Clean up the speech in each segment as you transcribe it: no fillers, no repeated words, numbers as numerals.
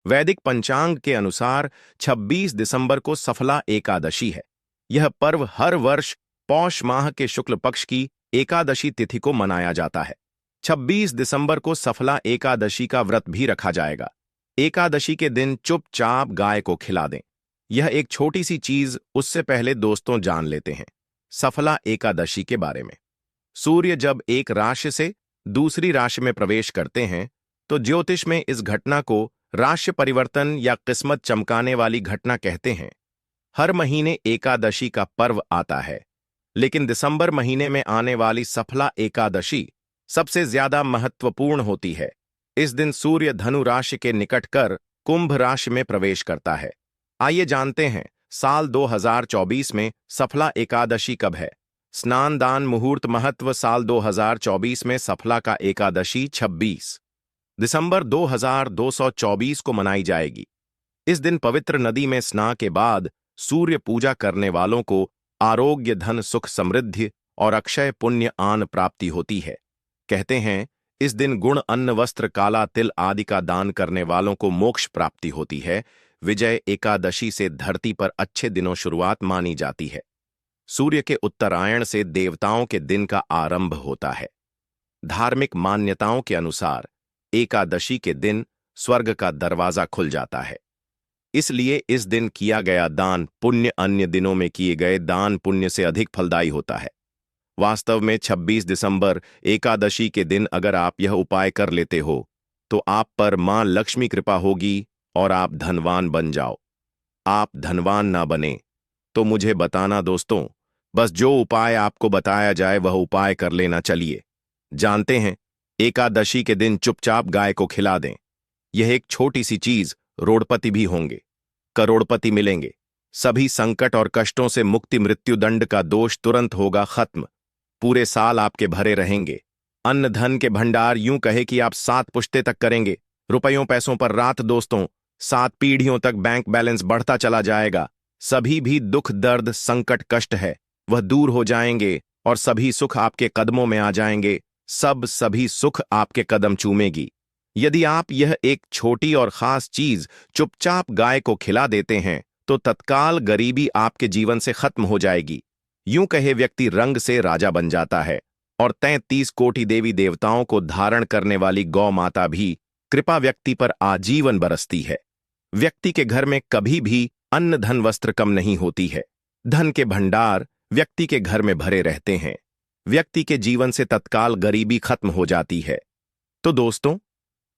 वैदिक पंचांग के अनुसार 26 दिसंबर को सफला एकादशी है। यह पर्व हर वर्ष पौष माह के शुक्ल पक्ष की एकादशी तिथि को मनाया जाता है। 26 दिसंबर को सफला एकादशी का व्रत भी रखा जाएगा। एकादशी के दिन चुपचाप गाय को खिला दें। यह एक छोटी सी चीज, उससे पहले दोस्तों जान लेते हैं सफला एकादशी के बारे में। सूर्य जब एक राशि से दूसरी राशि में प्रवेश करते हैं तो ज्योतिष में इस घटना को राशि परिवर्तन या किस्मत चमकाने वाली घटना कहते हैं। हर महीने एकादशी का पर्व आता है, लेकिन दिसंबर महीने में आने वाली सफला एकादशी सबसे ज्यादा महत्वपूर्ण होती है। इस दिन सूर्य धनु राशि के निकट कर कुंभ राशि में प्रवेश करता है। आइए जानते हैं साल 2024 में सफला एकादशी कब है। स्नान दान मुहूर्त महत्व साल 2024 में सफला का एकादशी 26 दिसंबर 2224 को मनाई जाएगी। इस दिन पवित्र नदी में स्नान के बाद सूर्य पूजा करने वालों को आरोग्य, धन, सुख, समृद्धि और अक्षय पुण्य आन प्राप्ति होती है। कहते हैं इस दिन गुण, अन्न, वस्त्र, काला तिल आदि का दान करने वालों को मोक्ष प्राप्ति होती है। विजय एकादशी से धरती पर अच्छे दिनों शुरुआत मानी जाती है। सूर्य के उत्तरायण से देवताओं के दिन का आरंभ होता है। धार्मिक मान्यताओं के अनुसार एकादशी के दिन स्वर्ग का दरवाजा खुल जाता है, इसलिए इस दिन किया गया दान पुण्य अन्य दिनों में किए गए दान पुण्य से अधिक फलदायी होता है। वास्तव में 26 दिसंबर एकादशी के दिन अगर आप यह उपाय कर लेते हो तो आप पर मां लक्ष्मी कृपा होगी और आप धनवान बन जाओ। आप धनवान ना बने तो मुझे बताना दोस्तों, बस जो उपाय आपको बताया जाए वह उपाय कर लेना। चलिए जानते हैं। एकादशी के दिन चुपचाप गाय को खिला दें। यह एक छोटी सी चीज, रोड़पति भी होंगे, करोड़पति मिलेंगे, सभी संकट और कष्टों से मुक्ति, मृत्युदंड का दोष तुरंत होगा खत्म, पूरे साल आपके भरे रहेंगे। अन्न धन के भंडार, यूं कहे कि आप 7 पुश्ते तक करेंगे। रुपयों पैसों पर रात दोस्तों, 7 पीढ़ियों तक बैंक बैलेंस बढ़ता चला जाएगा। सभी भी दुख, दर्द, संकट, कष्ट है वह दूर हो जाएंगे और सभी सुख आपके कदमों में आ जाएंगे। सभी सुख आपके कदम चूमेगी। यदि आप यह एक छोटी और खास चीज चुपचाप गाय को खिला देते हैं तो तत्काल गरीबी आपके जीवन से खत्म हो जाएगी। यूं कहे व्यक्ति रंग से राजा बन जाता है और 33 कोटि देवी देवताओं को धारण करने वाली गौ माता भी कृपा व्यक्ति पर आजीवन बरसती है। व्यक्ति के घर में कभी भी अन्न, धन, वस्त्र कम नहीं होती है। धन के भंडार व्यक्ति के घर में भरे रहते हैं। व्यक्ति के जीवन से तत्काल गरीबी खत्म हो जाती है। तो दोस्तों,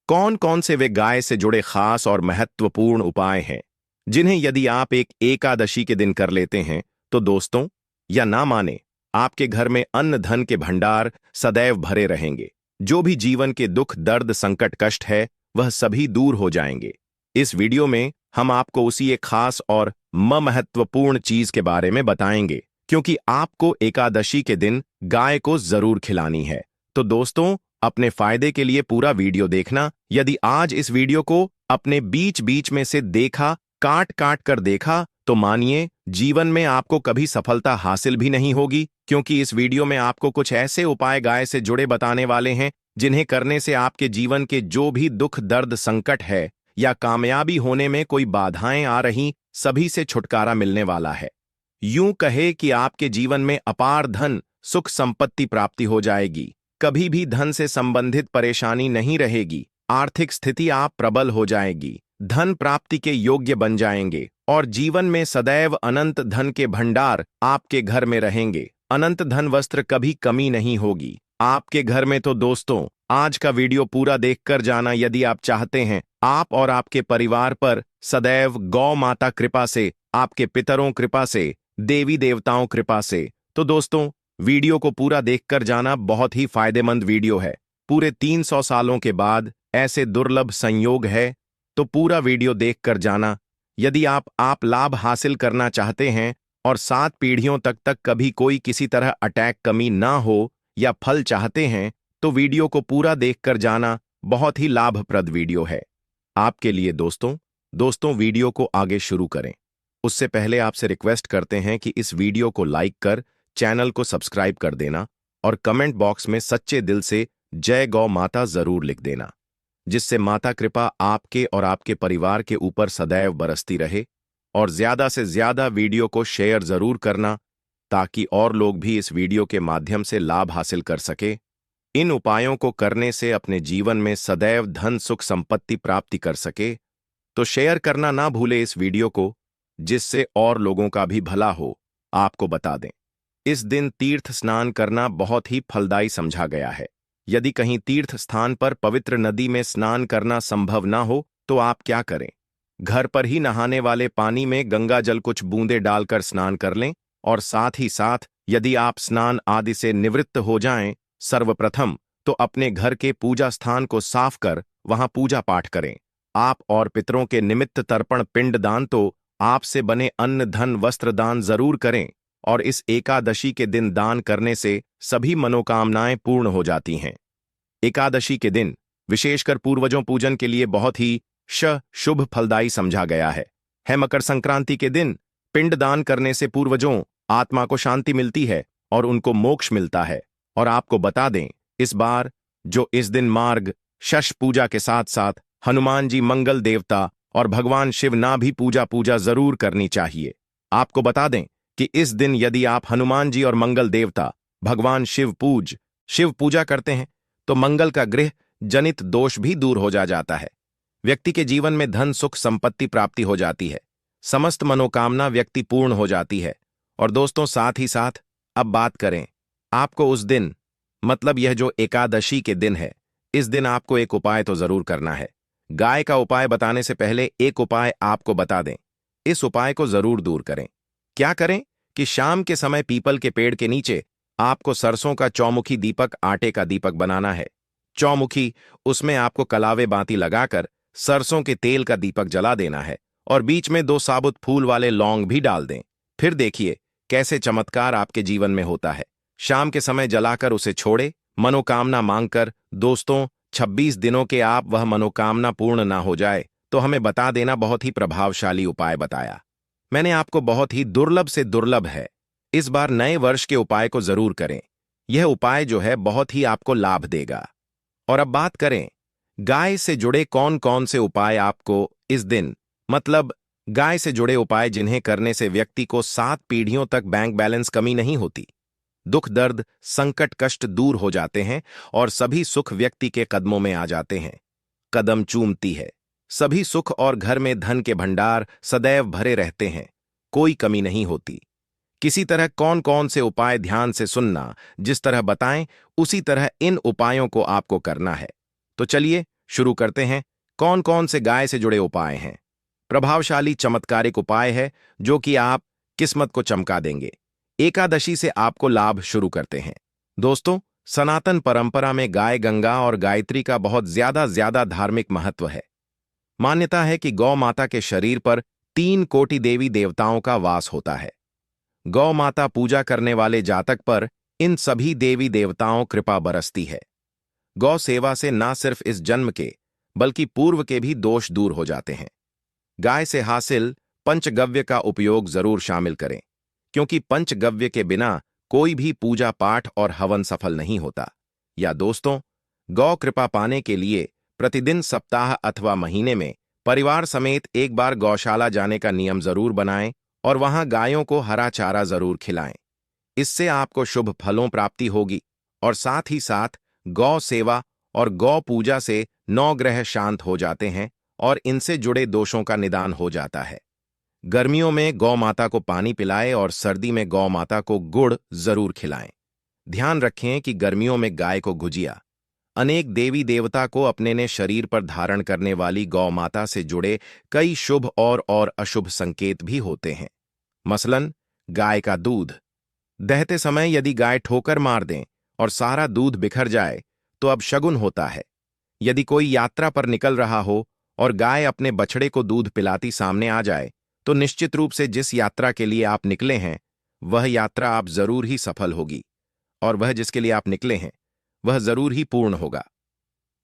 कौन कौन से वे गाय से जुड़े खास और महत्वपूर्ण उपाय हैं जिन्हें यदि आप एक एकादशी के दिन कर लेते हैं तो दोस्तों, या ना माने, आपके घर में अन्न धन के भंडार सदैव भरे रहेंगे। जो भी जीवन के दुख, दर्द, संकट, कष्ट है वह सभी दूर हो जाएंगे। इस वीडियो में हम आपको उसी एक खास और महत्वपूर्ण चीज के बारे में बताएंगे, क्योंकि आपको एकादशी के दिन गाय को जरूर खिलानी है। तो दोस्तों, अपने फायदे के लिए पूरा वीडियो देखना। यदि आज इस वीडियो को अपने बीच बीच में से देखा, काट काट कर देखा, तो मानिए जीवन में आपको कभी सफलता हासिल भी नहीं होगी, क्योंकि इस वीडियो में आपको कुछ ऐसे उपाय गाय से जुड़े बताने वाले हैं जिन्हें करने से आपके जीवन के जो भी दुख, दर्द, संकट है या कामयाबी होने में कोई बाधाएं आ रही, सभी से छुटकारा मिलने वाला है। यूं कहे कि आपके जीवन में अपार धन, सुख, संपत्ति प्राप्ति हो जाएगी। कभी भी धन से संबंधित परेशानी नहीं रहेगी। आर्थिक स्थिति आप प्रबल हो जाएगी। धन प्राप्ति के योग्य बन जाएंगे और जीवन में सदैव अनंत धन के भंडार आपके घर में रहेंगे। अनंत धन, वस्त्र कभी कमी नहीं होगी आपके घर में। तो दोस्तों, आज का वीडियो पूरा देखकर जाना यदि आप चाहते हैं आप और आपके परिवार पर सदैव गौ माता कृपा से, आपके पितरों कृपा से, देवी देवताओं कृपा से। तो दोस्तों, वीडियो को पूरा देखकर जाना। बहुत ही फायदेमंद वीडियो है। पूरे 300 सालों के बाद ऐसे दुर्लभ संयोग है, तो पूरा वीडियो देखकर जाना। यदि आप लाभ हासिल करना चाहते हैं और 7 पीढ़ियों तक कभी कोई किसी तरह अटैक, कमी ना हो या फल चाहते हैं तो वीडियो को पूरा देखकर जाना। बहुत ही लाभप्रद वीडियो है आपके लिए दोस्तों, वीडियो को आगे शुरू करें उससे पहले आपसे रिक्वेस्ट करते हैं कि इस वीडियो को लाइक कर चैनल को सब्सक्राइब कर देना और कमेंट बॉक्स में सच्चे दिल से जय गौ माता जरूर लिख देना। जिससे माता कृपा आपके और आपके परिवार के ऊपर सदैव बरसती रहे। और ज्यादा से ज्यादा वीडियो को शेयर जरूर करना ताकि और लोग भी इस वीडियो के माध्यम से लाभ हासिल कर सके। इन उपायों को करने से अपने जीवन में सदैव धन सुख संपत्ति प्राप्ति कर सके। तो शेयर करना ना भूले इस वीडियो को, जिससे और लोगों का भी भला हो। आपको बता दें, इस दिन तीर्थ स्नान करना बहुत ही फलदायी समझा गया है। यदि कहीं तीर्थ स्थान पर पवित्र नदी में स्नान करना संभव ना हो तो आप क्या करें, घर पर ही नहाने वाले पानी में गंगा जल कुछ बूंदें डालकर स्नान कर लें। और साथ ही साथ यदि आप स्नान आदि से निवृत्त हो जाएं, सर्वप्रथम तो अपने घर के पूजा स्थान को साफ कर वहां पूजा पाठ करें। आप और पितरों के निमित्त तर्पण पिंड दान तो आपसे बने अन्न धन वस्त्र दान जरूर करें। और इस एकादशी के दिन दान करने से सभी मनोकामनाएं पूर्ण हो जाती हैं। एकादशी के दिन विशेषकर पूर्वजों पूजन के लिए बहुत ही शुभ फलदायी समझा गया है। मकर संक्रांति के दिन पिंड दान करने से पूर्वजों आत्मा को शांति मिलती है और उनको मोक्ष मिलता है। और आपको बता दें, इस बार जो इस दिन मार्ग शश पूजा के साथ साथ हनुमान जी मंगल देवता और भगवान शिव ना भी पूजा जरूर करनी चाहिए। आपको बता दें कि इस दिन यदि आप हनुमान जी और मंगल देवता भगवान शिव पूजा करते हैं तो मंगल का गृह जनित दोष भी दूर हो जाता है। व्यक्ति के जीवन में धन सुख संपत्ति प्राप्ति हो जाती है, समस्त मनोकामना व्यक्ति पूर्ण हो जाती है। और दोस्तों साथ ही साथ अब बात करें, आपको उस दिन मतलब यह जो एकादशी के दिन है, इस दिन आपको एक उपाय तो जरूर करना है। गाय का उपाय बताने से पहले एक उपाय आपको बता दें, इस उपाय को जरूर दूर करें। क्या करें कि शाम के समय पीपल के पेड़ के नीचे आपको सरसों का चौमुखी दीपक आटे का दीपक बनाना है। चौमुखी, उसमें आपको कलावे बाती लगाकर सरसों के तेल का दीपक जला देना है और बीच में 2 साबुत फूल वाले लौंग भी डाल दें। फिर देखिए कैसे चमत्कार आपके जीवन में होता है। शाम के समय जलाकर उसे छोड़े, मनोकामना मांगकर। दोस्तों 26 दिनों के आप वह मनोकामना पूर्ण ना हो जाए तो हमें बता देना। बहुत ही प्रभावशाली उपाय बताया मैंने आपको, बहुत ही दुर्लभ से दुर्लभ है। इस बार नए वर्ष के उपाय को जरूर करें। यह उपाय जो है बहुत ही आपको लाभ देगा। और अब बात करें गाय से जुड़े कौन कौन से उपाय आपको इस दिन मतलब गाय से जुड़े उपाय जिन्हें करने से व्यक्ति को 7 पीढ़ियों तक बैंक बैलेंस कमी नहीं होती, दुख दर्द संकट कष्ट दूर हो जाते हैं और सभी सुख व्यक्ति के कदमों में आ जाते हैं। कदम चूमती है, सभी सुख और घर में धन के भंडार सदैव भरे रहते हैं, कोई कमी नहीं होती। किसी तरह कौन कौन से उपाय ध्यान से सुनना, जिस तरह बताएं उसी तरह इन उपायों को आपको करना है। तो चलिए शुरू करते हैं। कौन कौन से गाय से जुड़े उपाय हैं? प्रभावशाली चमत्कारिक उपाय है जो कि आप किस्मत को चमका देंगे। एकादशी से आपको लाभ शुरू करते हैं। दोस्तों सनातन परंपरा में गाय गंगा और गायत्री का बहुत ज्यादा धार्मिक महत्व है। मान्यता है कि गौ माता के शरीर पर 3 कोटि देवी देवताओं का वास होता है। गौ माता पूजा करने वाले जातक पर इन सभी देवी देवताओं कृपा बरसती है। गौ सेवा से ना सिर्फ इस जन्म के बल्कि पूर्व के भी दोष दूर हो जाते हैं। गाय से हासिल पंचगव्य का उपयोग जरूर शामिल करें, क्योंकि पंचगव्य के बिना कोई भी पूजा पाठ और हवन सफल नहीं होता। या दोस्तों, गौ कृपा पाने के लिए प्रतिदिन सप्ताह अथवा महीने में परिवार समेत एक बार गौशाला जाने का नियम जरूर बनाएं और वहां गायों को हरा चारा जरूर खिलाएं। इससे आपको शुभ फलों प्राप्ति होगी और साथ ही साथ गौ सेवा और गौ पूजा से 9 ग्रह शांत हो जाते हैं और इनसे जुड़े दोषों का निदान हो जाता है। गर्मियों में गौ माता को पानी पिलाएं और सर्दी में गौ माता को गुड़ जरूर खिलाएं। ध्यान रखें कि गर्मियों में गाय को गुजिया। अनेक देवी देवता को अपने ने शरीर पर धारण करने वाली गौ माता से जुड़े कई शुभ और अशुभ संकेत भी होते हैं। मसलन गाय का दूध दहते समय यदि गाय ठोकर मार दें और सारा दूध बिखर जाए तो अब शगुन होता है। यदि कोई यात्रा पर निकल रहा हो और गाय अपने बछड़े को दूध पिलाती सामने आ जाए तो निश्चित रूप से जिस यात्रा के लिए आप निकले हैं वह यात्रा आप जरूर ही सफल होगी और वह जिसके लिए आप निकले हैं वह जरूर ही पूर्ण होगा।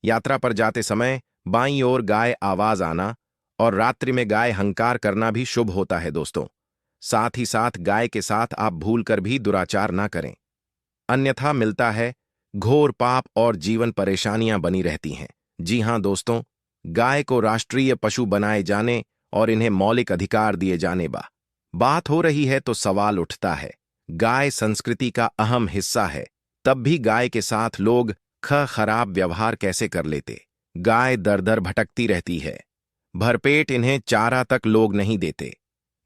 यात्रा पर जाते समय बाईं ओर गाय आवाज आना और रात्रि में गाय हंकार करना भी शुभ होता है। दोस्तों साथ ही साथ गाय के साथ आप भूलकर भी दुराचार ना करें, अन्यथा मिलता है घोर पाप और जीवन परेशानियां बनी रहती हैं। जी हाँ दोस्तों, गाय को राष्ट्रीय पशु बनाए जाने और इन्हें मौलिक अधिकार दिए जाने बात हो रही है तो सवाल उठता है। गाय संस्कृति का अहम हिस्सा है, तब भी गाय के साथ लोग खराब व्यवहार कैसे कर लेते। गाय दर दर भटकती रहती है, भरपेट इन्हें चारा तक लोग नहीं देते।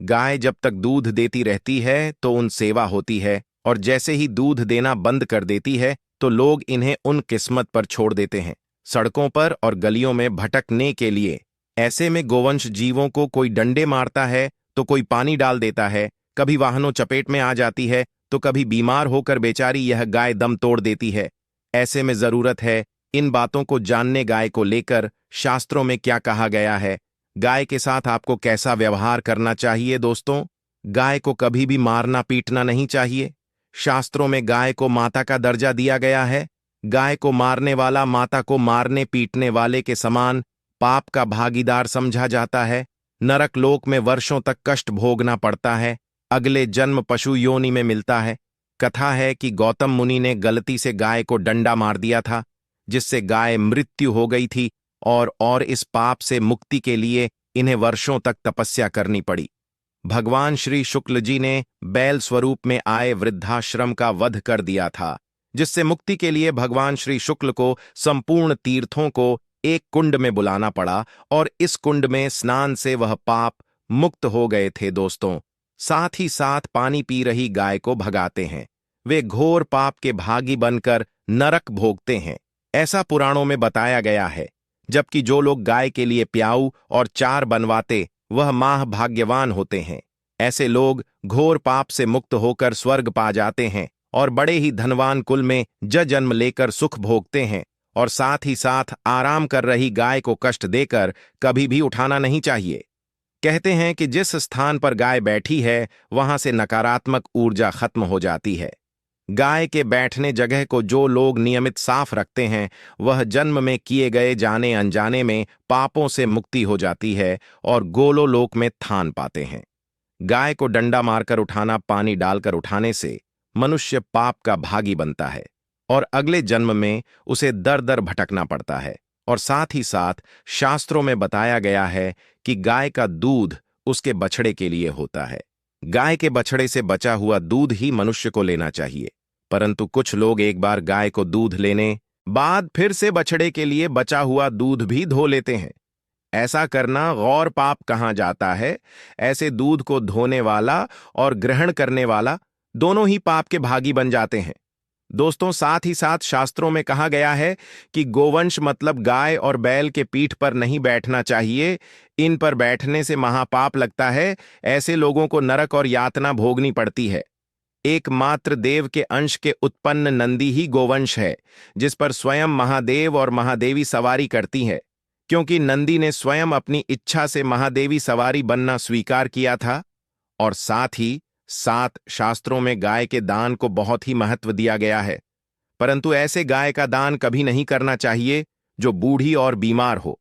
गाय जब तक दूध देती रहती है तो उन सेवा होती है, और जैसे ही दूध देना बंद कर देती है तो लोग इन्हें उन किस्मत पर छोड़ देते हैं, सड़कों पर और गलियों में भटकने के लिए। ऐसे में गोवंश जीवों को कोई डंडे मारता है तो कोई पानी डाल देता है, कभी वाहनों चपेट में आ जाती है तो कभी बीमार होकर बेचारी यह गाय दम तोड़ देती है। ऐसे में जरूरत है इन बातों को जानने, गाय को लेकर शास्त्रों में क्या कहा गया है, गाय के साथ आपको कैसा व्यवहार करना चाहिए। दोस्तों, गाय को कभी भी मारना पीटना नहीं चाहिए। शास्त्रों में गाय को माता का दर्जा दिया गया है। गाय को मारने वाला माता को मारने पीटने वाले के समान पाप का भागीदार समझा जाता है। नरक लोक में वर्षों तक कष्ट भोगना पड़ता है, अगले जन्म पशु योनि में मिलता है। कथा है कि गौतम मुनि ने गलती से गाय को डंडा मार दिया था, जिससे गाय मृत्यु हो गई थी, और इस पाप से मुक्ति के लिए इन्हें वर्षों तक तपस्या करनी पड़ी। भगवान श्री शुक्ल जी ने बैल स्वरूप में आए वृद्धाश्रम का वध कर दिया था, जिससे मुक्ति के लिए भगवान श्री शुक्ल को संपूर्ण तीर्थों को एक कुंड में बुलाना पड़ा, और इस कुंड में स्नान से वह पाप मुक्त हो गए थे। दोस्तों, साथ ही साथ पानी पी रही गाय को भगाते हैं, वे घोर पाप के भागी बनकर नरक भोगते हैं, ऐसा पुराणों में बताया गया है। जबकि जो लोग गाय के लिए प्याऊ और चार बनवाते, वह माह भाग्यवान होते हैं। ऐसे लोग घोर पाप से मुक्त होकर स्वर्ग पा जाते हैं और बड़े ही धनवान कुल में जन्म लेकर सुख भोगते हैं। और साथ ही साथ आराम कर रही गाय को कष्ट देकर कभी भी उठाना नहीं चाहिए। कहते हैं कि जिस स्थान पर गाय बैठी है वहां से नकारात्मक ऊर्जा खत्म हो जाती है। गाय के बैठने जगह को जो लोग नियमित साफ रखते हैं, वह जन्म में किए गए जाने अनजाने में पापों से मुक्ति हो जाती है और गोलोलोक में थान पाते हैं। गाय को डंडा मारकर उठाना, पानी डालकर उठाने से मनुष्य पाप का भागी बनता है और अगले जन्म में उसे दर दर भटकना पड़ता है। और साथ ही साथ शास्त्रों में बताया गया है कि गाय का दूध उसके बछड़े के लिए होता है। गाय के बछड़े से बचा हुआ दूध ही मनुष्य को लेना चाहिए, परंतु कुछ लोग एक बार गाय को दूध लेने बाद फिर से बछड़े के लिए बचा हुआ दूध भी धो लेते हैं। ऐसा करना गौर पाप कहा जाता है। ऐसे दूध को धोने वाला और ग्रहण करने वाला दोनों ही पाप के भागी बन जाते हैं। दोस्तों, साथ ही साथ शास्त्रों में कहा गया है कि गोवंश मतलब गाय और बैल के पीठ पर नहीं बैठना चाहिए। इन पर बैठने से महापाप लगता है। ऐसे लोगों को नरक और यातना भोगनी पड़ती है। एकमात्र देव के अंश के उत्पन्न नंदी ही गोवंश है, जिस पर स्वयं महादेव और महादेवी सवारी करती है, क्योंकि नंदी ने स्वयं अपनी इच्छा से महादेवी सवारी बनना स्वीकार किया था। और साथ ही साथ शास्त्रों में गाय के दान को बहुत ही महत्व दिया गया है, परंतु ऐसे गाय का दान कभी नहीं करना चाहिए जो बूढ़ी और बीमार हो।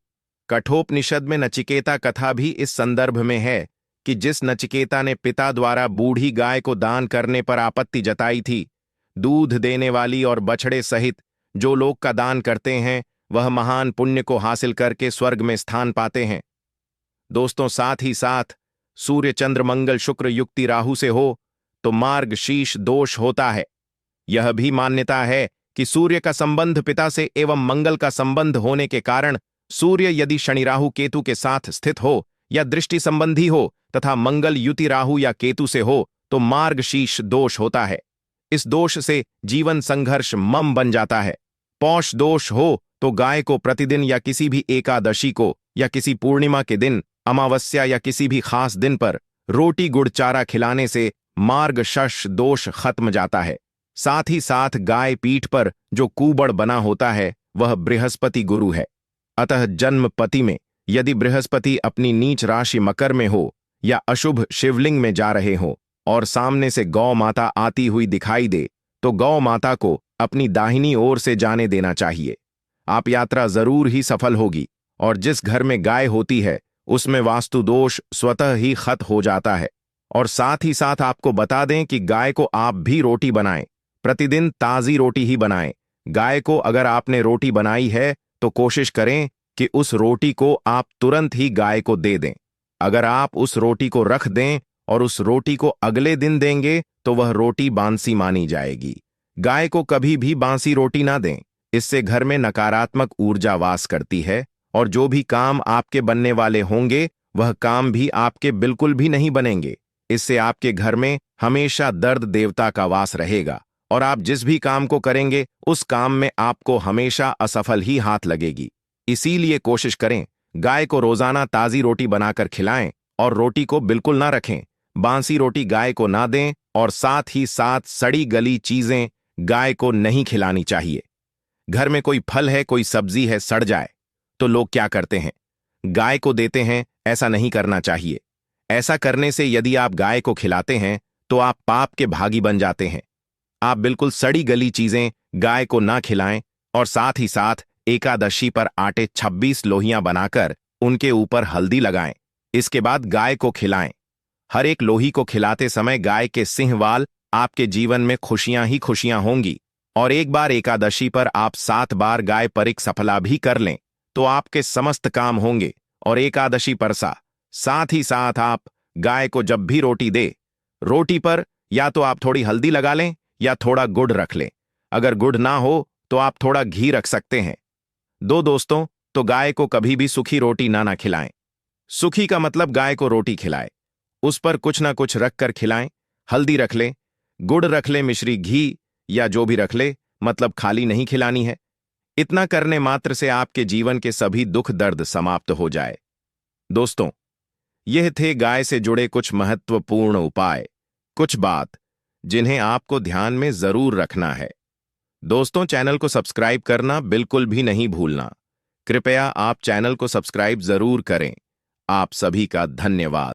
कठोपनिषद में नचिकेता कथा भी इस संदर्भ में है कि जिस नचिकेता ने पिता द्वारा बूढ़ी गाय को दान करने पर आपत्ति जताई थी, दूध देने वाली और बछड़े सहित जो लोग का दान करते हैं, वह महान पुण्य को हासिल करके स्वर्ग में स्थान पाते हैं। दोस्तों, साथ ही साथ सूर्य चंद्र मंगल शुक्र युक्ति राहु से हो तो मार्ग शीश दोष होता है। यह भी मान्यता है कि सूर्य का संबंध पिता से एवं मंगल का संबंध होने के कारण सूर्य यदि शनि राहु केतु के साथ स्थित हो या दृष्टि संबंधी हो तथा मंगल युति राहु या केतु से हो तो मार्ग शीश दोष होता है। इस दोष से जीवन संघर्ष मम बन जाता है। पौष दोष हो तो गाय को प्रतिदिन या किसी भी एकादशी को या किसी पूर्णिमा के दिन, अमावस्या या किसी भी खास दिन पर रोटी गुड़ चारा खिलाने से मार्ग शश दोष खत्म जाता है। साथ ही साथ गाय पीठ पर जो कुबड़ बना होता है वह बृहस्पति गुरु है। अतः जन्म पति में यदि बृहस्पति अपनी नीच राशि मकर में हो या अशुभ शिवलिंग में जा रहे हो और सामने से गौ माता आती हुई दिखाई दे तो गौ माता को अपनी दाहिनी ओर से जाने देना चाहिए। आप यात्रा जरूर ही सफल होगी और जिस घर में गाय होती है उसमें वास्तु दोष स्वतः ही खत्म हो जाता है। और साथ ही साथ आपको बता दें कि गाय को आप भी रोटी बनाएं, प्रतिदिन ताजी रोटी ही बनाएं। गाय को अगर आपने रोटी बनाई है तो कोशिश करें कि उस रोटी को आप तुरंत ही गाय को दे दें। अगर आप उस रोटी को रख दें और उस रोटी को अगले दिन देंगे तो वह रोटी बांसी मानी जाएगी। गाय को कभी भी बांसी रोटी ना दें, इससे घर में नकारात्मक ऊर्जा वास करती है और जो भी काम आपके बनने वाले होंगे वह काम भी आपके बिल्कुल भी नहीं बनेंगे। इससे आपके घर में हमेशा दर्द देवता का वास रहेगा और आप जिस भी काम को करेंगे उस काम में आपको हमेशा असफल ही हाथ लगेगी। इसीलिए कोशिश करें गाय को रोजाना ताजी रोटी बनाकर खिलाएं और रोटी को बिल्कुल ना रखें। बांसी रोटी गाय को ना दें और साथ ही साथ सड़ी गली चीजें गाय को नहीं खिलानी चाहिए। घर में कोई फल है, कोई सब्जी है, सड़ जाए तो लोग क्या करते हैं, गाय को देते हैं। ऐसा नहीं करना चाहिए। ऐसा करने से यदि आप गाय को खिलाते हैं तो आप पाप के भागी बन जाते हैं। आप बिल्कुल सड़ी गली चीजें गाय को ना खिलाएं और साथ ही साथ एकादशी पर आटे 26 लोहियां बनाकर उनके ऊपर हल्दी लगाएं। इसके बाद गाय को खिलाएं। हर एक लोही को खिलाते समय गाय के सिंहवाल आपके जीवन में खुशियां ही खुशियां होंगी। और एक बार एकादशी पर आप 7 बार गाय परिक सफला भी कर लें तो आपके समस्त काम होंगे। और एकादशी पर साथ ही साथ आप गाय को जब भी रोटी दे, रोटी पर या तो आप थोड़ी हल्दी लगा लें या थोड़ा गुड़ रख लें। अगर गुड़ ना हो तो आप थोड़ा घी रख सकते हैं। दोस्तों, तो गाय को कभी भी सूखी रोटी ना खिलाएं। सूखी का मतलब गाय को रोटी खिलाए, उस पर कुछ ना कुछ रख कर खिलाएं। हल्दी रख लें, गुड़ रख लें, मिश्री घी या जो भी रख ले, मतलब खाली नहीं खिलानी है। इतना करने मात्र से आपके जीवन के सभी दुख दर्द समाप्त हो जाए। दोस्तों, यह थे गाय से जुड़े कुछ महत्वपूर्ण उपाय, कुछ बात जिन्हें आपको ध्यान में जरूर रखना है। दोस्तों, चैनल को सब्सक्राइब करना बिल्कुल भी नहीं भूलना। कृपया आप चैनल को सब्सक्राइब जरूर करें। आप सभी का धन्यवाद।